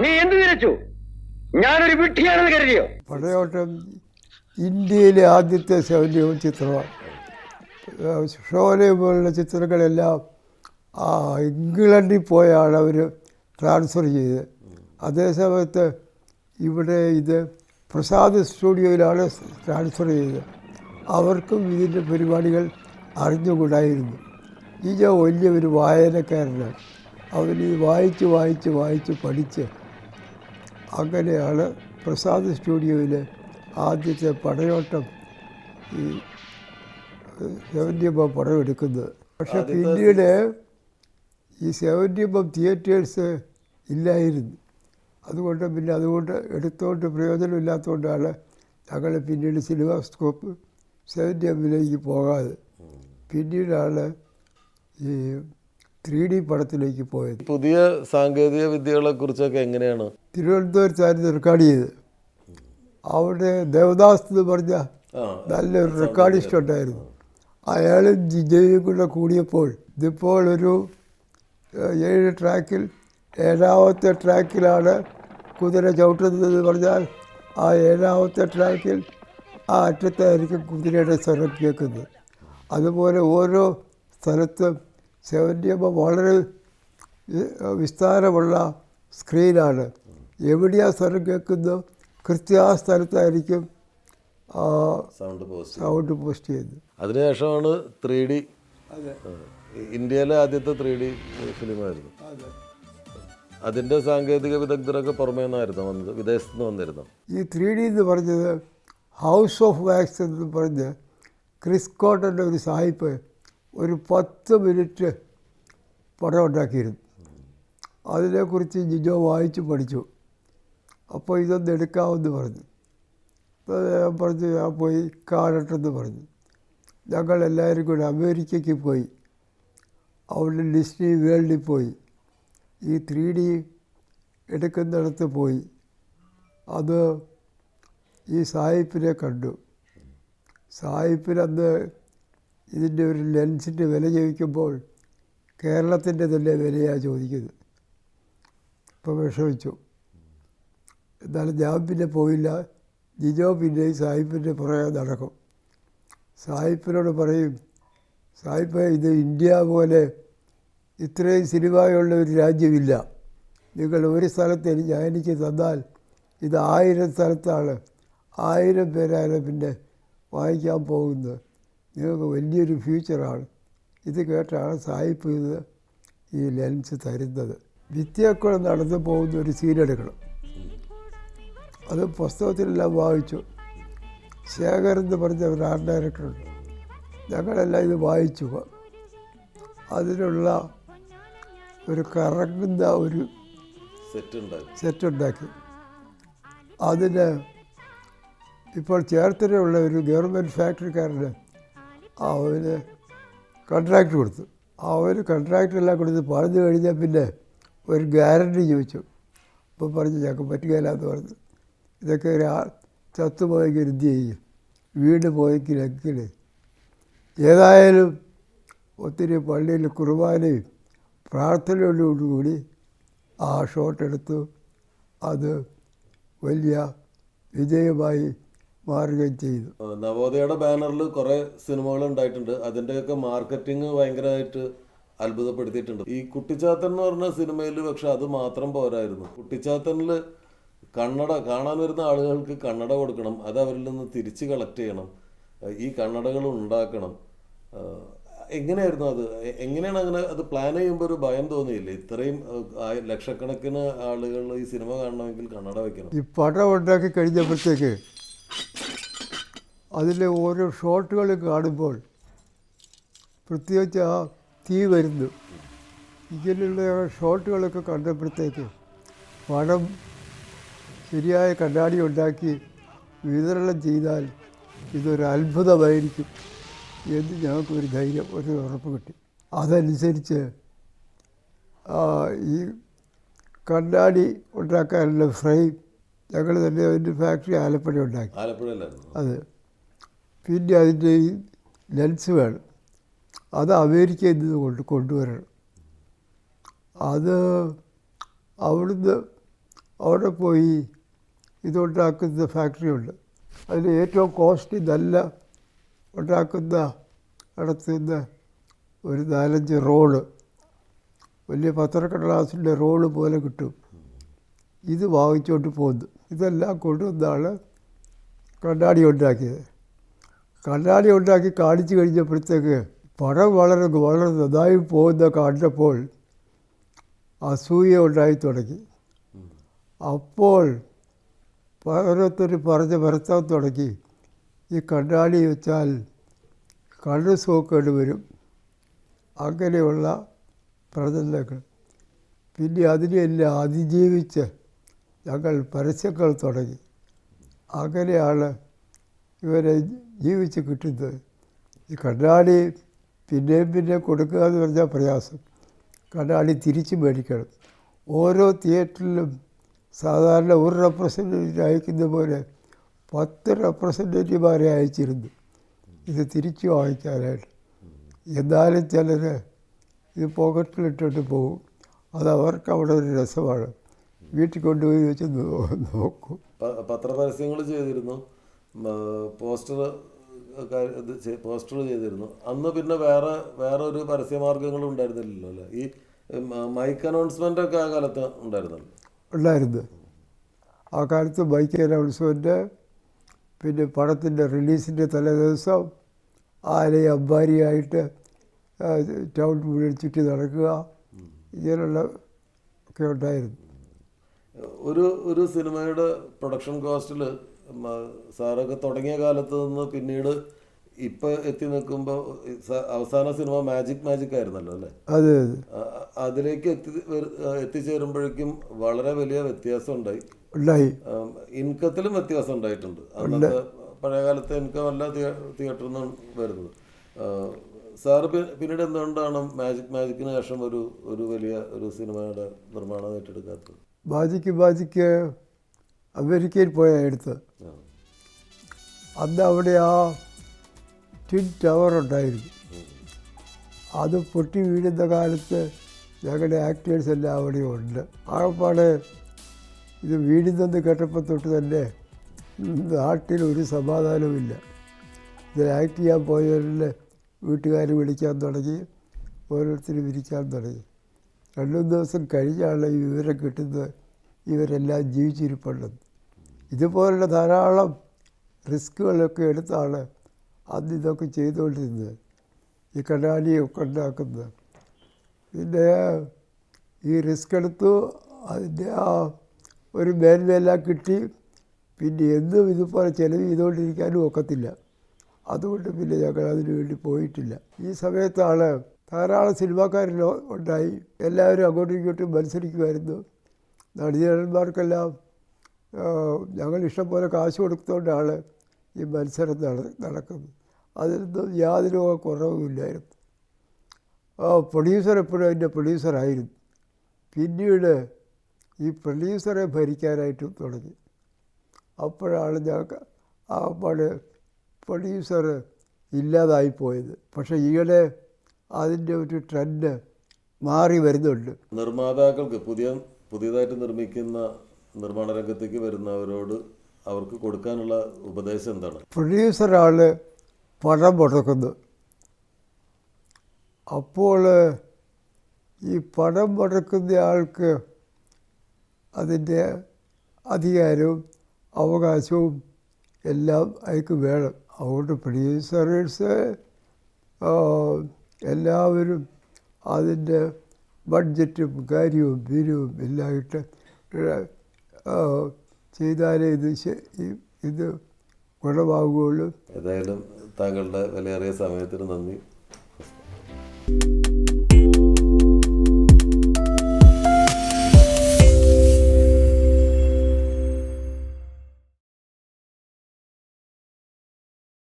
നീ എന്ത് വിചാരിച്ചു? ഞാനൊരു വിഡ്ഢിയാണെന്ന് കരുതിയോ? പടയോട്ടം ഇന്ത്യയിലെ ആദ്യത്തെ സൗന്ദര്യ ചിത്രമാണ്. ഷോലെ പോലുള്ള ചിത്രങ്ങളെല്ലാം ഇംഗ്ലണ്ടിൽ പോയാണ് അവർ ട്രാൻസ്ഫർ ചെയ്തത്. അതേസമയത്ത് ഇവിടെ ഇത് പ്രസാദ് സ്റ്റുഡിയോയിലാണ് ട്രാൻസ്ഫർ ചെയ്തത്. അവർക്കും ഇതിൻ്റെ പരിപാടികൾ അറിഞ്ഞുകൂടായിരുന്നു. ഞാൻ വലിയ ഒരു വായനക്കാരനാണ്. അവനിത് വായിച്ച് വായിച്ച് വായിച്ച് പഠിച്ച് അങ്ങനെയാണ് പ്രസാദ് സ്റ്റുഡിയോയിൽ ആദ്യത്തെ പടയോട്ടം ഈ 70 പടം എടുക്കുന്നത്. പക്ഷെ പിന്നീട് ഈ 70 തിയേറ്റേഴ്സ് ഇല്ലായിരുന്നു. അതുകൊണ്ട് എടുത്തോണ്ട് പ്രയോജനമില്ലാത്തതുകൊണ്ടാണ് ഞങ്ങൾ പിന്നീട് സിനിമാസ്കോപ്പ് 70 പോകാതെ പിന്നീടാണ് ഈ 3D പടത്തിലേക്ക് പോയത്. പുതിയ സാങ്കേതിക വിദ്യകളെ കുറിച്ചൊക്കെ എങ്ങനെയാണ്? തിരുവനന്തപുരത്തായിരുന്നു റെക്കോർഡ് ചെയ്ത്. അവിടെ ദേവദാസ് എന്ന് പറഞ്ഞ നല്ലൊരു റെക്കോർഡിസ്റ്റ് ഉണ്ടായിരുന്നു. അയാളും ജിജയും കൂടെ കൂടിയപ്പോൾ ഇതിപ്പോൾ ഒരു 7 ട്രാക്കിൽ 7ാമത്തെ ട്രാക്കിലാണ് കുതിര ചവിട്ടുന്നതെന്ന് പറഞ്ഞാൽ ആ 7ാമത്തെ ട്രാക്കിൽ ആ അറ്റത്തായിരിക്കും കുതിരയുടെ സ്വരം കേൾക്കുന്നത്. അതുപോലെ ഓരോ സ്ഥലത്തും 70 വളരെ വിസ്താരമുള്ള സ്ക്രീനാണ്. എവിടെയാ സ്വരം കേൾക്കുന്നോ കൃത്യ ആ സ്ഥലത്തായിരിക്കും സൗണ്ട് പോസ്റ്റ് ചെയ്യുന്നത്. അതിനുശേഷമാണ് 3D. ഇന്ത്യയിലെ ആദ്യത്തെ 3D ഫിലിമായിരുന്നു. അതിൻ്റെ സാങ്കേതിക വിദഗ്ധരൊക്കെ പുറമേ നിന്നായിരുന്നു വന്നത്, വിദേശത്ത് നിന്ന് വന്നിരുന്നു. ഈ 3D എന്ന് പറഞ്ഞത് ഹൗസ് ഓഫ് വാക്സ് എന്ന് പറഞ്ഞ് ക്രിസ് കോട്ടൻ്റെ ഒരു സാഹിബ് ഒരു 10 മിനിറ്റ് പടം ഉണ്ടാക്കിയിരുന്നു. അതിനെക്കുറിച്ച് ജിജോ വായിച്ച് പഠിച്ചു. അപ്പോൾ ഇതൊന്ന് എടുക്കാമെന്ന് പറഞ്ഞു. അപ്പോൾ ഞാൻ പറഞ്ഞു ഞാൻ പോയി കാണട്ടെന്ന് പറഞ്ഞു. ഞങ്ങളെല്ലാവരും കൂടി അമേരിക്കയ്ക്ക് പോയി. അവിടെ ഡിസ്നി വേൾഡിൽ പോയി. ഈ 3D എടുക്കുന്നിടത്ത് പോയി. അത് ഈ സാഹിബിനെ കണ്ടു. സാഹിബിനന്ന് ഇതിൻ്റെ ഒരു ലെൻസിൻ്റെ വില ചോദിക്കുമ്പോൾ കേരളത്തിൻ്റെ തന്നെ വിലയാണ് ചോദിക്കുന്നത്. ഇപ്പോൾ വിഷമിച്ചു. എന്നാലും ഞാൻ പിന്നെ പോയില്ല. ജിജോ പിന്നെ സാഹിബിൻ്റെ പുറകെ നടക്കും. സാഹിബിനോട് പറയും, സാഹിബ് ഇത് ഇന്ത്യ പോലെ ഇത്രയും സിനിമയുള്ള ഒരു രാജ്യമില്ല. നിങ്ങൾ ഒരു സ്ഥലത്ത് എനിക്ക് തന്നാൽ ഇത് 1000 സ്ഥലത്താണ്. 1000 പേരാണ് പിന്നെ വായിക്കാൻ പോകുന്നത്. നിങ്ങൾക്ക് വലിയൊരു ഫ്യൂച്ചറാണ്. ഇത് കേട്ടാണ് സാഹിബ് ഇത് ഈ ലെൻസ് തരുന്നത്. വിദ്യക്കുളം നടന്നു പോകുന്ന ഒരു സീനെടുക്കണം. അത് പുസ്തകത്തിലെല്ലാം വായിച്ചു. ശേഖർ എന്ന് പറഞ്ഞ ഒരു ആർട്ട് ഡയറക്ടറുണ്ട്. ഞങ്ങളെല്ലാം ഇത് വായിച്ചു. അതിനുള്ള ഒരു കറങ്ങുന്ന ഒരു സെറ്റുണ്ടാക്കി. അതിന് ഇപ്പോൾ ചേർത്തലയുള്ള ഒരു ഗവൺമെൻറ് ഫാക്ടറിക്കാരന് അവന് കോൺട്രാക്റ്റ് കൊടുത്തു. അവർ കോൺട്രാക്റ്റെല്ലാം കൊടുത്ത് പറഞ്ഞു കഴിഞ്ഞാൽ പിന്നെ ഒരു ഗ്യാരണ്ടി ചോദിച്ചു. അപ്പോൾ പറഞ്ഞു ഞങ്ങൾക്ക് പറ്റുകയില്ല എന്ന് പറഞ്ഞു. ഇതൊക്കെ ചത്തുപോയെങ്കിൽ എന്ത് ചെയ്യും, വീട് പോയെങ്കിൽ എങ്ങനെ. ഏതായാലും ഒത്തിരി പള്ളിയിൽ കുർബാനയും പ്രാർത്ഥനയോടുകൂടി ആ ഷോട്ട് എടുത്തു. അത് വലിയ വിജയമായി മാറുകയും ചെയ്തു. നവോദയയുടെ ബാനറിൽ കുറേ സിനിമകൾ ഉണ്ടായിട്ടുണ്ട്. അതിൻ്റെയൊക്കെ മാർക്കറ്റിംഗ് ഭയങ്കരമായിട്ട് അത്ഭുതപ്പെടുത്തിയിട്ടുണ്ട്. ഈ കുട്ടിച്ചാത്തൻ എന്ന് പറഞ്ഞ സിനിമയിൽ പക്ഷെ അത് മാത്രം പോരായിരുന്നു. കുട്ടിച്ചാത്തനിൽ കണ്ണട കാണാൻ വരുന്ന ആളുകൾക്ക് കണ്ണട കൊടുക്കണം, അത് അവരിൽ നിന്ന് തിരിച്ച് കളക്ട് ചെയ്യണം, ഈ കണ്ണടകൾ ഉണ്ടാക്കണം. എങ്ങനെയായിരുന്നു അത്? എങ്ങനെയാണ് അങ്ങനെ അത് പ്ലാൻ ചെയ്യുമ്പോൾ ഒരു ഭയം തോന്നിയില്ലേ? ഇത്രയും ലക്ഷക്കണക്കിന് ആളുകൾ ഈ സിനിമ കാണണമെങ്കിൽ കണ്ണട വയ്ക്കണം. ഈ പടം ഉണ്ടാക്കി കഴിഞ്ഞപ്പോഴത്തേക്ക് അതിലെ ഓരോ ഷോട്ടുകൾ കാണുമ്പോൾ പ്രത്യേകിച്ച് ആ തീ വരുന്നു, ഇങ്ങനെയുള്ള ഷോട്ടുകളൊക്കെ കണ്ടപ്പോഴത്തേക്ക് പടം ശരിയായ കണ്ണാടി ഉണ്ടാക്കി വിതരണം ചെയ്താൽ ഇതൊരു അത്ഭുതമായിരിക്കും എന്ന് ഞങ്ങൾക്കൊരു ധൈര്യം, ഒരു ഉറപ്പ് കിട്ടി. അതനുസരിച്ച് ഈ കണ്ണാടി ഉണ്ടാക്കാനുള്ള ഫ്രെയിം ഞങ്ങൾ തന്നെ അതിൻ്റെ ഫാക്ടറി ആലപ്പുഴ ഉണ്ടാക്കി. അതെ. പിന്നെ അതിൻ്റെ ഈ ലെൻസ് വേണം, അത് അമേരിക്കയിൽ നിന്ന് കൊണ്ടുവരണം. അത് അവിടുന്ന് അവിടെ പോയി ഇതുണ്ടാക്കുന്ന ഫാക്ടറി ഉണ്ട്. അതിൽ ഏറ്റവും കോസ്റ്റ്ലി നല്ല ഉണ്ടാക്കുന്ന നടത്തുന്ന ഒരു 4-5 റോള്, വലിയ പത്രക്കടലാസിൻ്റെ റോള് പോലെ കിട്ടും. ഇത് വാങ്ങിച്ചുകൊണ്ട് പോകുന്നു. ഇതെല്ലാം കൊണ്ടുവന്നാണ് കണ്ണാടി ഉണ്ടാക്കിയത്. കണ്ണാടി ഉണ്ടാക്കി കാണിച്ചു കഴിഞ്ഞപ്പോഴത്തേക്ക് പടം വളരെ വളരെ നന്നായി പോകുന്ന കണ്ടപ്പോൾ അസൂയ ഉണ്ടായി തുടങ്ങി. അപ്പോൾ ഓരോരുത്തർ പറഞ്ഞ് വരുത്താൻ തുടങ്ങി, ഈ കണ്ണാടി വെച്ചാൽ കണ്ണ് സോക്കേട് വരും, അങ്ങനെയുള്ള പ്രചരണങ്ങൾ. പിന്നെ അതിനെയെല്ലാം അതിജീവിച്ച് ഞങ്ങൾ പരസ്യങ്ങൾ തുടങ്ങി. അങ്ങനെയാണ് ഇവരെ ജീവിച്ച് കിട്ടുന്നത്. ഈ കണ്ണാടി പിന്നെയും പിന്നെ കൊടുക്കുക എന്ന് പറഞ്ഞാൽ പ്രയാസം. കണ്ണാടി തിരിച്ച് മേടിക്കണം. ഓരോ തിയേറ്ററിലും സാധാരണ ഒരു റെപ്രസെൻറ്റേറ്റീവ് അയക്കുന്ന പോലെ 10 റെപ്രസെൻറ്റേറ്റീവ്മാരെ അയച്ചിരുന്നു ഇത് തിരിച്ചു വാങ്ങിക്കാനായിട്ട്. എന്നാലും ചിലർ ഇത് പോക്കറ്റിലിട്ടിട്ട് പോകും. അത് അവർക്ക് അവിടെ ഒരു രസമാണ്. വീട്ടിൽ കൊണ്ടുപോയി വെച്ച് നോക്കും. പത്രപരസ്യങ്ങൾ ചെയ്തിരുന്നു, പോസ്റ്റർ ചെയ്തിരുന്നു. അന്ന് പിന്നെ വേറെ ഒരു പരസ്യമാർഗ്ഗങ്ങളും ഉണ്ടായിരുന്നില്ലല്ലോ അല്ലേ? ഈ മൈക്ക് അനൗൺസ്മെൻ്റ് ഒക്കെ ആ കാലത്ത് ഉണ്ടായിരുന്നല്ലോ. ഉണ്ടായിരുന്നു. ആ കാലത്ത് മൈക്ക് അനൗൺസ്മെൻറ്റ്, പിന്നെ പടത്തിൻ്റെ റിലീസിൻ്റെ തലേദിവസം ആലയും അമ്പാരിയായിട്ട് ടൗൺ മുഴുവൻ ചുറ്റി നടക്കുക, ഇങ്ങനെയുള്ള ഒക്കെ ഉണ്ടായിരുന്നു. ഒരു സിനിമയുടെ പ്രൊഡക്ഷൻ കോസ്റ്റിൽ സാറൊക്കെ തുടങ്ങിയ കാലത്ത് നിന്ന് പിന്നീട് ഇപ്പം എത്തി നിൽക്കുമ്പോൾ അവസാന സിനിമ മാജിക് ആയിരുന്നല്ലോ അല്ലേ? അതെ. അതിലേക്ക് എത്തിച്ചേരുമ്പോഴേക്കും വളരെ വലിയ വ്യത്യാസം ഉണ്ടായി. ഇൻകത്തിലും വ്യത്യാസം ഉണ്ടായിട്ടുണ്ട്. അന്നത്തെ പഴയ കാലത്തെ ഇൻകം അല്ല തിയേറ്ററിൽ നിന്ന് വരുന്നത്. സാറ് പിന്നീട് എന്തുകൊണ്ടാണ് മാജിക്കിന് ശേഷം ഒരു വലിയ ഒരു സിനിമയുടെ നിർമ്മാണം ഏറ്റെടുക്കാത്തത്? മാജിക്ക് അമേരിക്കയിൽ പോയാൽ എടുത്തത്. അന്ന് അവിടെ ആ ട്വിൻ ടവർ ഉണ്ടായിരുന്നു. അത് പൊട്ടി വീഴുന്ന കാലത്ത് ഞങ്ങളുടെ ആക്ടേഴ്സ് എല്ലാം അവിടെ ഉണ്ട്. ആകപ്പാടെ ഇത് വീഴുന്നെന്ന് കേട്ടപ്പോൾ തൊട്ട് തന്നെ നാട്ടിൽ ഒരു സമാധാനവുമില്ല. ഇതിൽ ആക്ട് ചെയ്യാൻ പോയവരിൽ വീട്ടുകാർ വിളിക്കാൻ തുടങ്ങി, ഓരോരുത്തരും വിരിക്കാൻ തുടങ്ങി. 2-3 ദിവസം കഴിഞ്ഞാണ് ഈ വിവരം കിട്ടുന്നത് ഇവരെല്ലാം ജീവിച്ചിരിപ്പുണ്ടെന്ന്. ഇതുപോലുള്ള ധാരാളം റിസ്കുകളൊക്കെ എടുത്താണ് അന്ന് ഇതൊക്കെ ചെയ്തുകൊണ്ടിരുന്നത്, ഈ കണ്ണാടിയൊക്കെ ഉണ്ടാക്കുന്നത്. പിന്നെ ഈ റിസ്ക് എടുത്തു, അതിൻ്റെ ആ ഒരു മേന്മയെല്ലാം കിട്ടി. പിന്നെ എന്നും ഇതുപോലെ ചിലവ് ചെയ്തുകൊണ്ടിരിക്കാനും ഒക്കത്തില്ല. അതുകൊണ്ട് പിന്നെ ഞങ്ങൾ അതിനു വേണ്ടി പോയിട്ടില്ല. ഈ സമയത്താണ് ധാരാളം സിനിമാക്കാരിൽ ഉണ്ടായി. എല്ലാവരും അങ്ങോട്ടും ഇങ്ങോട്ടും മത്സരിക്കുമായിരുന്നു. നടീനടന്മാർക്കെല്ലാം ഞങ്ങൾ ഇഷ്ടംപോലെ കാശ് കൊടുത്തുകൊണ്ടാണ് ഈ മത്സരം നടക്കുന്നത്. അതിനൊന്നും യാതൊരു കുറവുമില്ലായിരുന്നു. പ്രൊഡ്യൂസർ എപ്പോഴും അതിൻ്റെ പ്രൊഡ്യൂസറായിരുന്നു. പിന്നീട് ഈ പ്രൊഡ്യൂസറെ ഭരിക്കാനായിട്ട് തുടങ്ങി. അപ്പോഴാണ് ഞങ്ങൾക്ക് ആ പ്രൊഡ്യൂസർ ഇല്ലാതായിപ്പോയത്. പക്ഷേ ഈയിടെ അതിൻ്റെ ഒരു ട്രെൻഡ് മാറി വരുന്നുണ്ട്. നിർമ്മാതാക്കൾക്ക് പുതിയതായിട്ട് നിർമ്മിക്കുന്ന നിർമ്മാണ രംഗത്തേക്ക് വരുന്നവരോട് അവർക്ക് കൊടുക്കാനുള്ള ഉപദേശം എന്താണ്? പ്രൊഡ്യൂസറാണ് പണം മുടക്കുന്നത്. അപ്പോൾ ഈ പണം മുടക്കുന്ന ആൾക്ക് അതിൻ്റെ അധികാരവും അവകാശവും എല്ലാം അയാൾക്ക് വേണം. അതുകൊണ്ട് പ്രൊഡ്യൂസേഴ്സ് എല്ലാവരും അതിൻ്റെ ബഡ്ജറ്റും കാര്യവും ബില്ലും എല്ലാം ഇട്ട് ചെയ്താലേ ഇത് ഗുണമാകുകയുള്ളൂ. ഏതായാലും താങ്കളുടെ വിലയേറിയ സമയത്തിന് നന്ദി.